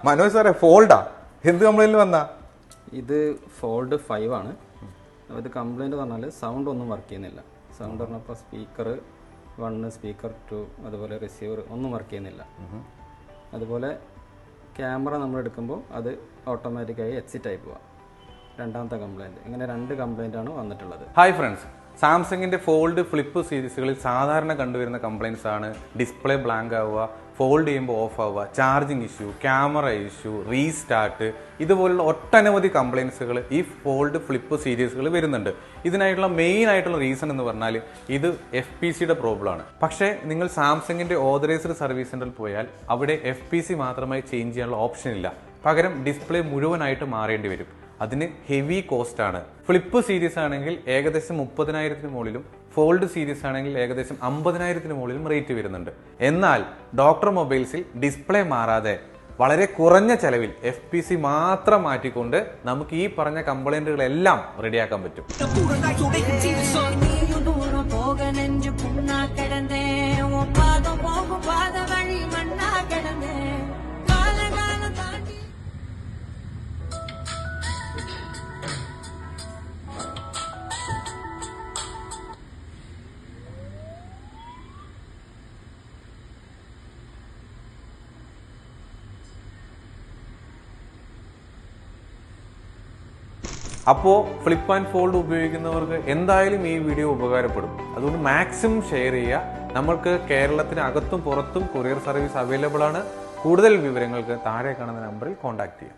മനോജ് സാറേ, ഫോൾഡാ? എന്ത് കംപ്ലൈന്റ് വന്നാ? ഇത് ഫോൾഡ് 5 ആണ്. ഇത് കംപ്ലൈന്റ് പറഞ്ഞാൽ സൗണ്ട് ഒന്നും വർക്ക് ചെയ്യുന്നില്ല. സൗണ്ട് പറഞ്ഞപ്പോൾ സ്പീക്കർ 1, സ്പീക്കർ 2, അതുപോലെ റിസീവർ ഒന്നും വർക്ക് ചെയ്യുന്നില്ല. അതുപോലെ ക്യാമറ നമ്മൾ എടുക്കുമ്പോൾ അത് ഓട്ടോമാറ്റിക്കായി എക്സിറ്റ് ആയി പോവാം. രണ്ടാമത്തെ കംപ്ലൈൻറ്റ്. ഇങ്ങനെ 2 കംപ്ലൈൻ്റ് ആണ് വന്നിട്ടുള്ളത്. ഹായ് ഫ്രണ്ട്സ്, സാംസങ്ങിന്റെ ഫോൾഡ് ഫ്ലിപ്പ് സീരീസുകളിൽ സാധാരണ കണ്ടുവരുന്ന കംപ്ലൈൻറ്റ്സ് ആണ് ഡിസ്പ്ലേ ബ്ലാങ്ക് ആവുക, ഫോൾഡ് ചെയ്യുമ്പോൾ ഓഫ് ആവുക, charging issue, camera issue, restart, ഇതുപോലുള്ള ഒട്ടനവധി കംപ്ലൈൻറ്റ്സുകൾ ഈ ഫോൾഡ് ഫ്ലിപ്പ് സീരീസുകൾ വരുന്നുണ്ട്. ഇതിനായിട്ടുള്ള മെയിൻ ആയിട്ടുള്ള റീസൺ എന്ന് പറഞ്ഞാൽ ഇത് FPCയുടെ പ്രോബ്ലമാണ്. പക്ഷേ നിങ്ങൾ സാംസങ്ങിന്റെ ഓതറൈസ്ഡ് സർവീസ് സെന്ററിൽ പോയാൽ അവിടെ FPC മാത്രമായി ചേഞ്ച് ചെയ്യാനുള്ള ഓപ്ഷൻ ഇല്ല. പകരം ഡിസ്പ്ലേ മുഴുവനായിട്ട് മാറേണ്ടി വരും. അതിന് ഹെവി കോസ്റ്റ് ആണ്. ഫ്ലിപ്പ് സീരീസ് ആണെങ്കിൽ ഏകദേശം 30,000 മുകളിലും, ഫോൾഡ് സീരീസ് ആണെങ്കിൽ ഏകദേശം 50,000 മുകളിലും റേറ്റ് വരുന്നുണ്ട്. എന്നാൽ ഡോക്ടർ മൊബൈൽസിൽ ഡിസ്പ്ലേ മാറാതെ വളരെ കുറഞ്ഞ ചെലവിൽ FPC മാത്രം മാറ്റിക്കൊണ്ട് നമുക്ക് ഈ പറഞ്ഞ കംപ്ലൈന്റുകളെല്ലാം റെഡിയാക്കാൻ പറ്റും. അപ്പോൾ ഫ്ലിപ്പ് ആൻഡ് ഫോൾഡ് ഉപയോഗിക്കുന്നവർക്ക് എന്തായാലും ഈ വീഡിയോ ഉപകാരപ്പെടും. അതുകൊണ്ട് മാക്സിമം ഷെയർ ചെയ്യുക. നമ്മൾക്ക് കേരളത്തിന് അകത്തും പുറത്തും കൊറിയർ സർവീസ് അവൈലബിൾ ആണ്. കൂടുതൽ വിവരങ്ങൾക്ക് താഴെ കാണുന്ന നമ്പറിൽ കോൺടാക്ട് ചെയ്യാം.